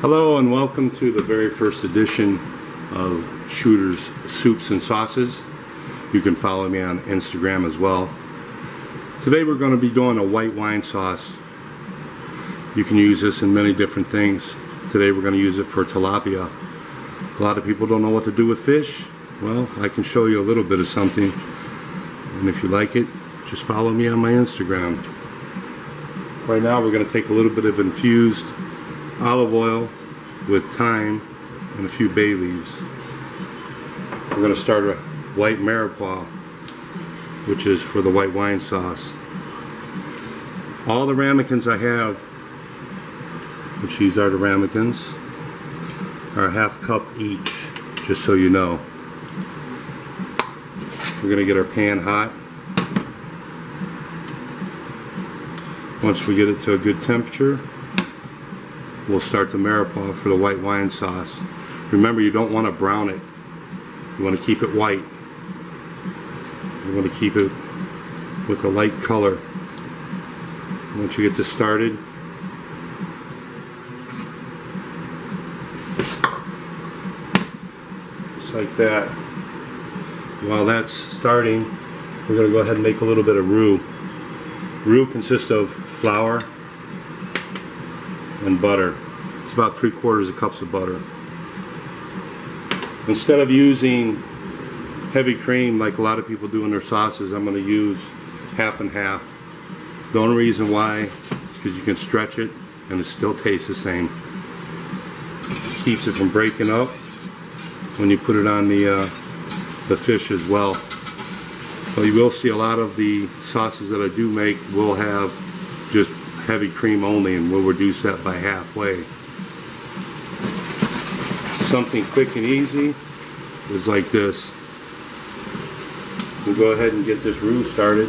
Hello and welcome to the very first edition of Shooter's Soups and Sauces. You can follow me on Instagram as well. Today we're going to be doing a white wine sauce. You can use this in many different things. Today we're going to use it for tilapia. A lot of people don't know what to do with fish. Well, I can show you a little bit of something. And if you like it, just follow me on my Instagram. Right now we're going to take a little bit of infused olive oil with thyme and a few bay leaves. We're going to start a white mirepoix, which is for the white wine sauce. All the ramekins I have, which these are the ramekins, are a half cup each, just so you know. We're going to get our pan hot. Once we get it to a good temperature, we'll start the mirepoix for the white wine sauce. Remember, you don't want to brown it. You want to keep it white. You want to keep it with a light color. Once you get this started, just like that. While that's starting, we're going to go ahead and make a little bit of roux. Roux consists of flour and butter. It's about 3/4 cups of butter. Instead of using heavy cream like a lot of people do in their sauces, I'm going to use half and half. The only reason why is because you can stretch it and it still tastes the same. Keeps it from breaking up when you put it on the fish as well. So you will see a lot of the sauces that I do make will have just heavy cream only, and we'll reduce that by halfway. Something quick and easy is like this. We'll go ahead and get this roux started.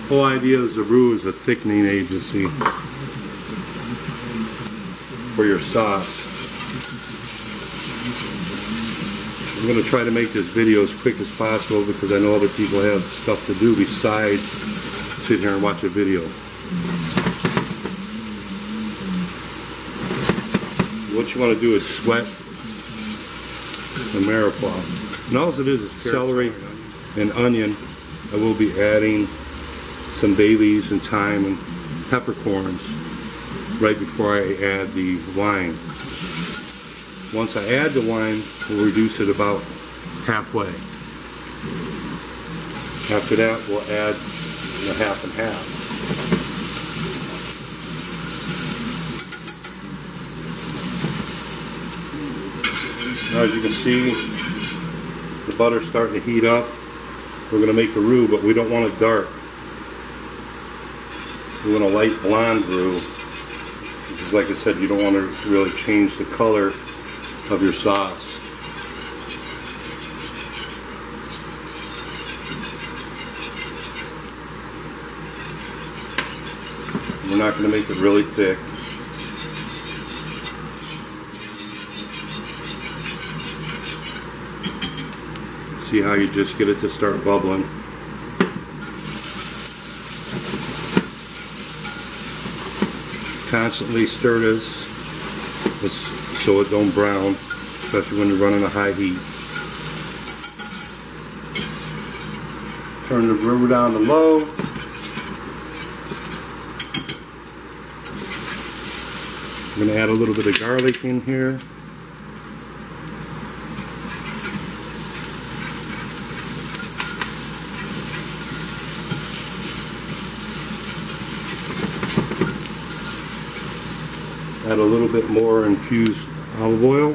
The whole idea is the roux is a thickening agency for your sauce. I'm going to try to make this video as quick as possible because I know other people have stuff to do besides sit here and watch a video. What you want to do is sweat the mirepoix. And all it is celery and onion. I will be adding some bay leaves and thyme and peppercorns right before I add the wine. Once I add the wine, we'll reduce it about halfway. After that, we'll add the half and half. Now, as you can see, the butter's starting to heat up. We're going to make a roux, but we don't want it dark. We want a light blonde roux. Because, like I said, you don't want to really change the color of your sauce. We're not going to make it really thick. See how you just get it to start bubbling. Constantly stir this so it don't brown, especially when you're running a high heat. Turn the roux down to low. I'm going to add a little bit of garlic in here. Add a little bit more infused olive oil.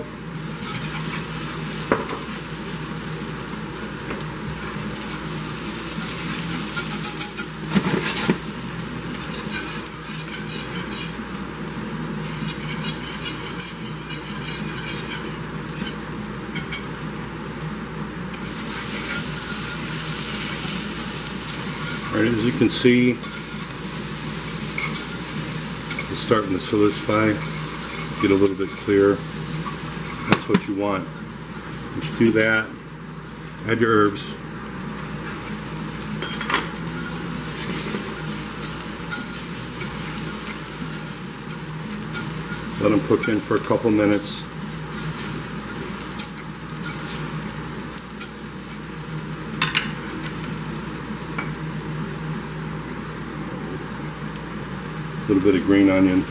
Alright, as you can see, it's starting to solidify, get a little bit clearer. That's what you want. Just do that. Add your herbs. Let them cook in for a couple minutes. A little bit of green onion.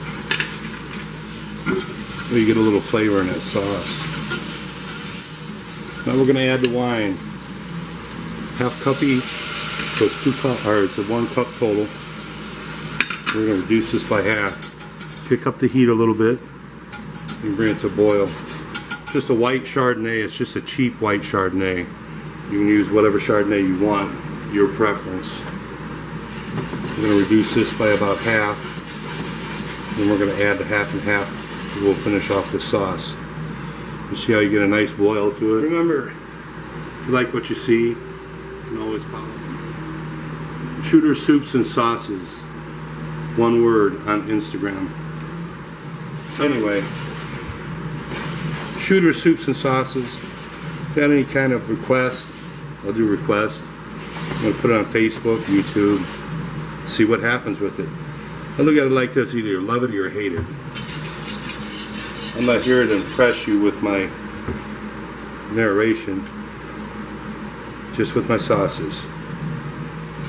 So you get a little flavor in that sauce. Now we're going to add the wine. Half cup each, so it's 2 cups, or it's a 1 cup total. We're going to reduce this by half. Pick up the heat a little bit and bring it to a boil. Just a white Chardonnay. It's just a cheap white Chardonnay. You can use whatever Chardonnay you want, your preference. We're going to reduce this by about half. Then we're going to add the half and half. We'll finish off the sauce. You see how you get a nice boil to it. Remember, if you like what you see, you can always follow. Shooter Soups and Sauces. One word on Instagram. Anyway, Shooter Soups and Sauces. If you have any kind of request, I'll do request. I'm going to put it on Facebook, YouTube, see what happens with it. I look at it like this: either you love it or you hate it. I'm not here to impress you with my narration, just with my sauces.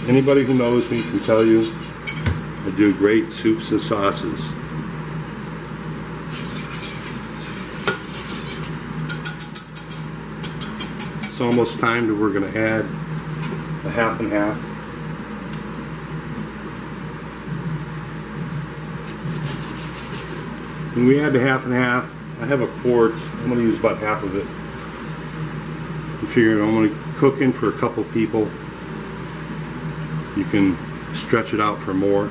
Anybody who knows me can tell you I do great soups and sauces. It's almost time that we're going to add a half and half. When we add the half and half, I have a quart. I'm going to use about half of it. I'm figuring I'm going to cook in for a couple people. You can stretch it out for more.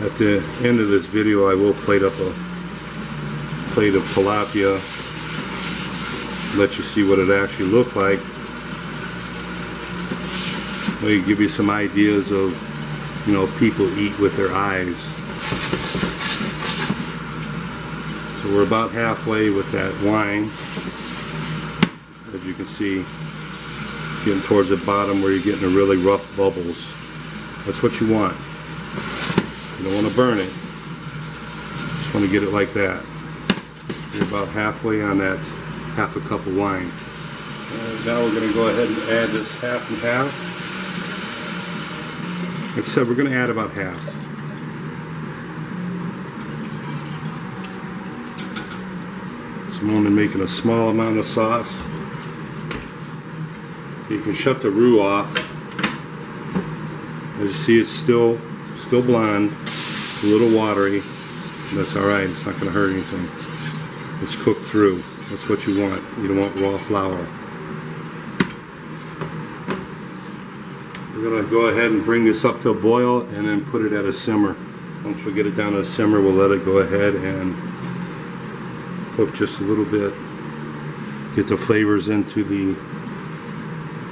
At the end of this video, I will plate up a plate of tilapia, let you see what it actually looked like. Maybe give you some ideas of, you know, people eat with their eyes. So we're about halfway with that wine. As you can see, getting towards the bottom where you're getting the really rough bubbles. That's what you want. You don't want to burn it. Just want to get it like that. You're about halfway on that half a cup of wine. And now we're going to go ahead and add this half and half. Like I said, we're going to add about half. So I'm only making a small amount of sauce. You can shut the roux off. As you see, it's still blonde, a little watery. That's alright, it's not going to hurt anything. It's cooked through. That's what you want. You don't want raw flour. We're going to go ahead and bring this up to a boil and then put it at a simmer. Once we get it down to a simmer, we'll let it go ahead and cook just a little bit. Get the flavors into the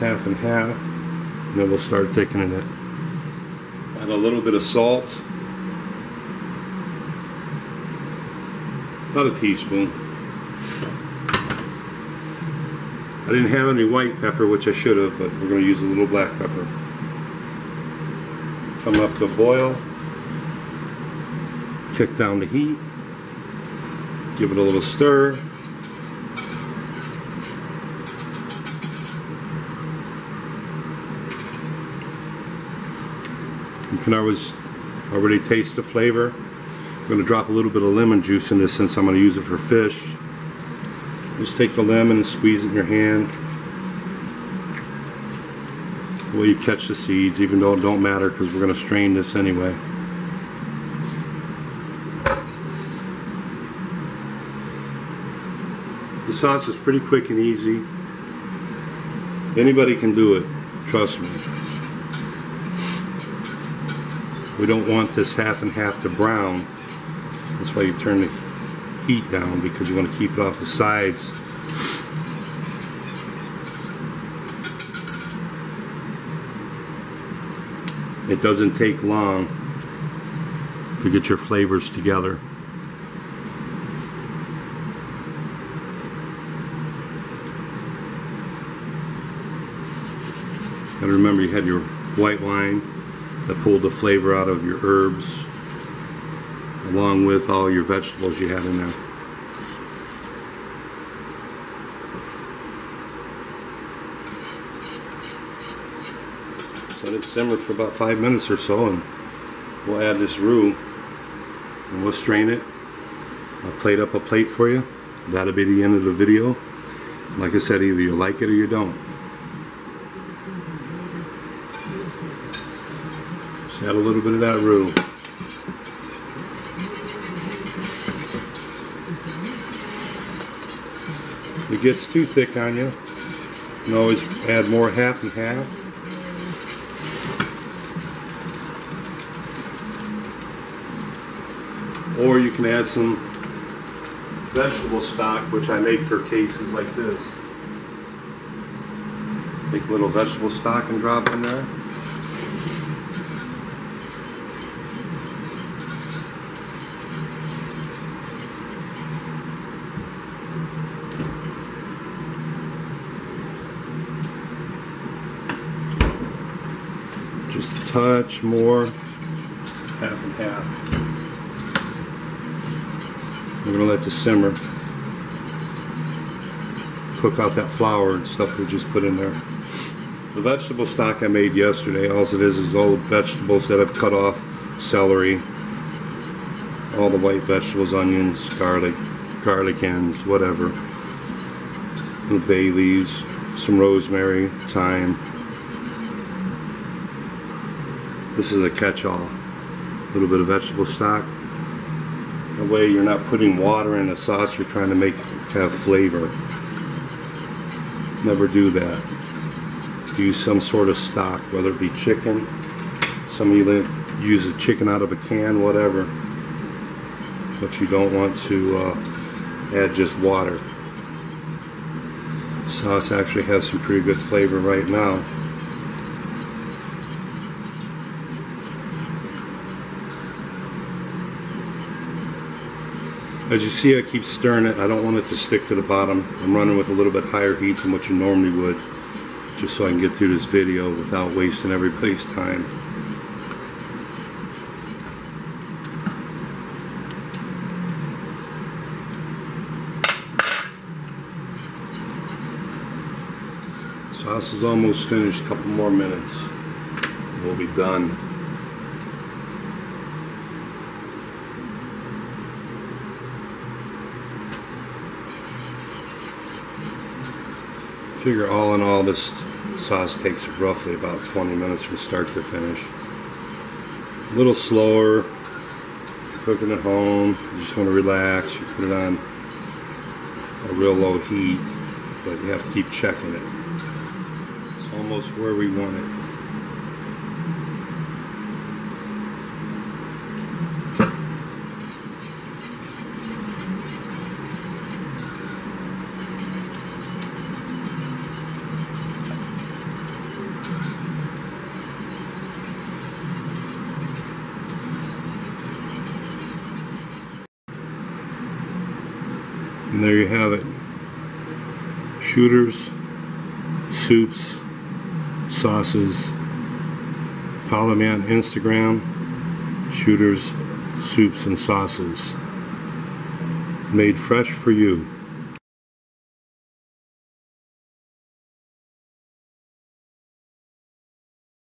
half and half, and then we'll start thickening it. Add a little bit of salt. About a teaspoon. I didn't have any white pepper, which I should have, but we're going to use a little black pepper. Come up to a boil. Kick down the heat. Give it a little stir. You can already taste the flavor. I'm going to drop a little bit of lemon juice in this since I'm going to use it for fish. Just take the lemon and squeeze it in your hand. The way you catch the seeds, even though it don't matter because we're going to strain this anyway. The sauce is pretty quick and easy. Anybody can do it, trust me. We don't want this half and half to brown. That's why you turn the heat down, because you want to keep it off the sides. It doesn't take long to get your flavors together. And remember, you had your white wine that pulled the flavor out of your herbs, along with all your vegetables you had in there. Let it simmer for about 5 minutes or so, and we'll add this roux and we'll strain it. I'll plate up a plate for you. That'll be the end of the video. Like I said, either you like it or you don't. Just add a little bit of that roux. If it gets too thick on you, you can always add more half and half. Or you can add some vegetable stock, which I make for cases like this. Take a little vegetable stock and drop in there. Just a touch more, half and half. We're going to let this simmer, cook out that flour and stuff we just put in there. The vegetable stock I made yesterday, all it is all the vegetables that I've cut off: celery, all the white vegetables, onions, garlic ends, whatever, the bay leaves, some rosemary, thyme. This is a catch-all. A little bit of vegetable stock. That way you're not putting water in the sauce you're trying to make have flavor. Never do that. Use some sort of stock, whether it be chicken. Some of you use a chicken out of a can, whatever. But you don't want to add just water. The sauce actually has some pretty good flavor right now. As you see, I keep stirring it. I don't want it to stick to the bottom. I'm running with a little bit higher heat than what you normally would, just so I can get through this video without wasting everybody's time. Sauce is almost finished. A couple more minutes. We'll be done. Figure all in all, this sauce takes roughly about 20 minutes from start to finish. A little slower, cooking at home, you just want to relax, you put it on a real low heat, but you have to keep checking it. It's almost where we want it. And there you have it. Shooters, soups, sauces. Follow me on Instagram. Shooters, soups, and sauces. Made fresh for you.